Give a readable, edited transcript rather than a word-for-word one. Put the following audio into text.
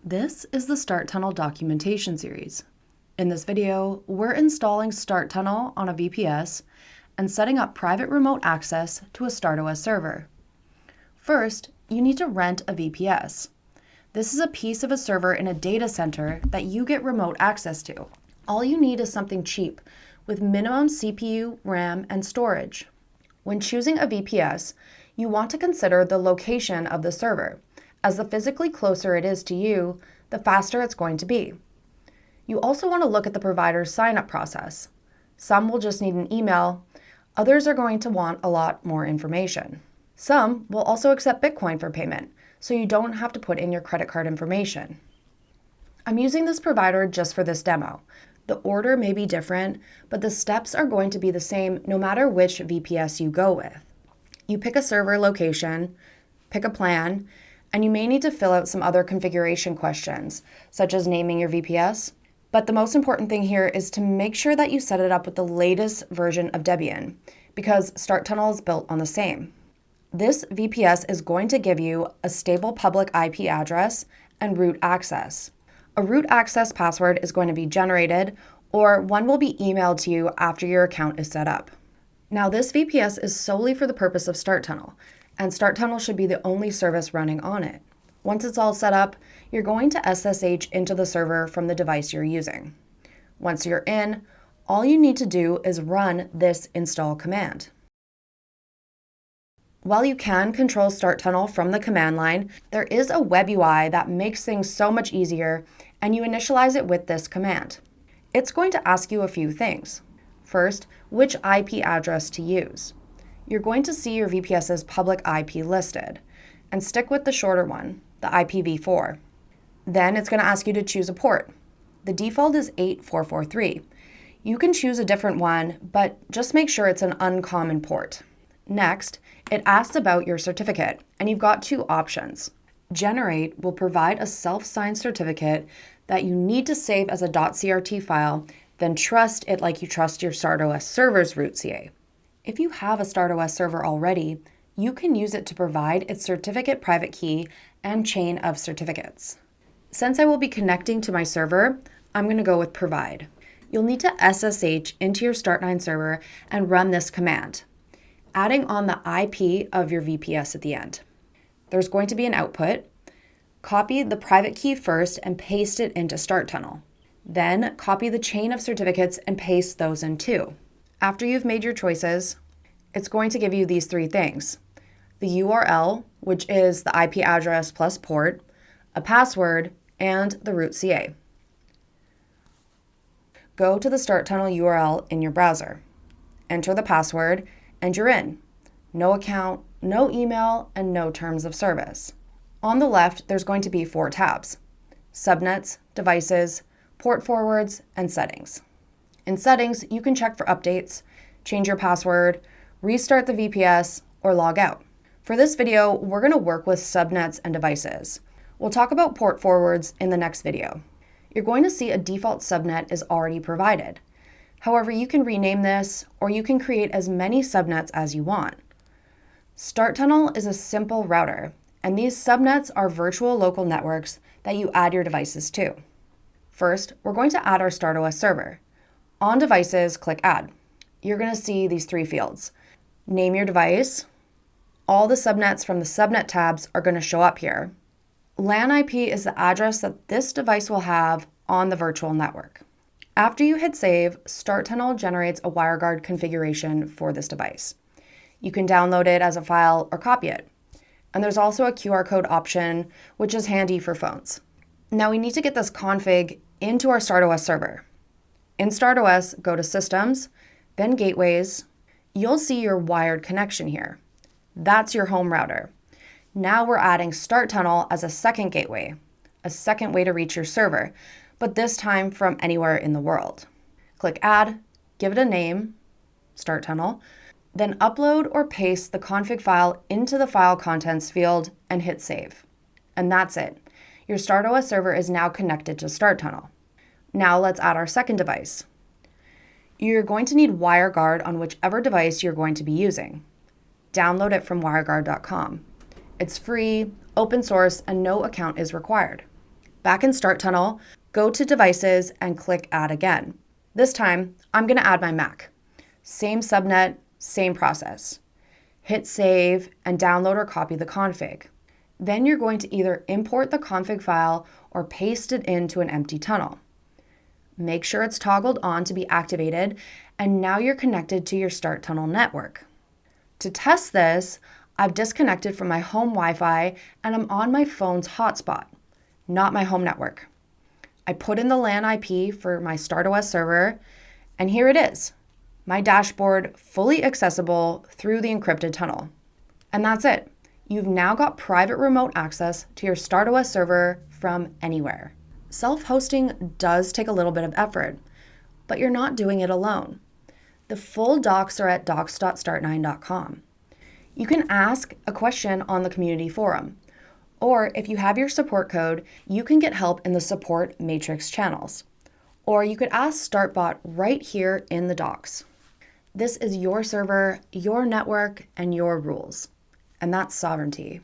This is the StartTunnel documentation series. In this video, we're installing StartTunnel on a VPS and setting up private remote access to a StartOS server. First, you need to rent a VPS. This is a piece of a server in a data center that you get remote access to. All you need is something cheap with minimum CPU, RAM, and storage. When choosing a VPS, you want to consider the location of the server, as the physically closer it is to you, the faster it's going to be. You also want to look at the provider's sign-up process. Some will just need an email, others are going to want a lot more information. Some will also accept Bitcoin for payment, so you don't have to put in your credit card information. I'm using this provider just for this demo. The order may be different, but the steps are going to be the same no matter which VPS you go with. You pick a server location, pick a plan, and you may need to fill out some other configuration questions, such as naming your VPS. But the most important thing here is to make sure that you set it up with the latest version of Debian, because StartTunnel is built on the same. This VPS is going to give you a stable public IP address and root access. A root access password is going to be generated, or one will be emailed to you after your account is set up. Now, this VPS is solely for the purpose of StartTunnel, and StartTunnel should be the only service running on it. Once it's all set up, you're going to SSH into the server from the device you're using. Once you're in, all you need to do is run this install command. While you can control StartTunnel from the command line, there is a web UI that makes things so much easier, and you initialize it with this command. It's going to ask you a few things. First, which IP address to use. You're going to see your VPS's public IP listed, and stick with the shorter one, the IPv4. Then it's going to ask you to choose a port. The default is 8443. You can choose a different one, but just make sure it's an uncommon port. Next, it asks about your certificate, and you've got two options. Generate will provide a self-signed certificate that you need to save as a .crt file, then trust it like you trust your StartOS server's root CA. If you have a StartOS server already, you can use it to provide its certificate private key and chain of certificates. Since I will be connecting to my server, I'm going to go with provide. You'll need to SSH into your Start9 server and run this command, adding on the IP of your VPS at the end. There's going to be an output. Copy the private key first and paste it into StartTunnel. Then copy the chain of certificates and paste those in too. After you've made your choices, it's going to give you these three things: the URL, which is the IP address plus port, a password, and the root CA. Go to the StartTunnel URL in your browser. Enter the password, and you're in. No account, no email, and no terms of service. On the left, there's going to be 4 tabs: subnets, devices, port forwards, and settings. In settings, you can check for updates, change your password, restart the VPS, or log out. For this video, we're going to work with subnets and devices. We'll talk about port forwards in the next video. You're going to see a default subnet is already provided. However, you can rename this, or you can create as many subnets as you want. StartTunnel is a simple router, and these subnets are virtual local networks that you add your devices to. First, we're going to add our StartOS server. On devices, click Add. You're going to see these 3 fields. Name your device. All the subnets from the subnet tabs are going to show up here. LAN IP is the address that this device will have on the virtual network. After you hit save, StartTunnel generates a WireGuard configuration for this device. You can download it as a file or copy it. And there's also a QR code option, which is handy for phones. Now we need to get this config into our StartOS server. In StartOS, go to Systems, then Gateways. You'll see your wired connection here. That's your home router. Now we're adding StartTunnel as a second gateway, a second way to reach your server, but this time from anywhere in the world. Click Add, give it a name, StartTunnel, then upload or paste the config file into the file contents field and hit save. And that's it. Your StartOS server is now connected to StartTunnel. Now let's add our second device. You're going to need WireGuard on whichever device you're going to be using. Download it from wireguard.com. It's free, open source, and no account is required. Back in StartTunnel, go to Devices and click Add again. This time, I'm going to add my Mac. Same subnet, same process. Hit Save and download or copy the config. Then you're going to either import the config file or paste it into an empty tunnel. Make sure it's toggled on to be activated, and now you're connected to your StartTunnel network. To test this, I've disconnected from my home Wi-Fi and I'm on my phone's hotspot, not my home network. I put in the LAN IP for my StartOS server, and here it is, my dashboard fully accessible through the encrypted tunnel. And that's it. You've now got private remote access to your StartOS server from anywhere. Self-hosting does take a little bit of effort, but you're not doing it alone. The full docs are at docs.start9.com. You can ask a question on the community forum, or if you have your support code, you can get help in the support matrix channels. Or you could ask StartBot right here in the docs. This is your server, your network, and your rules. And that's sovereignty.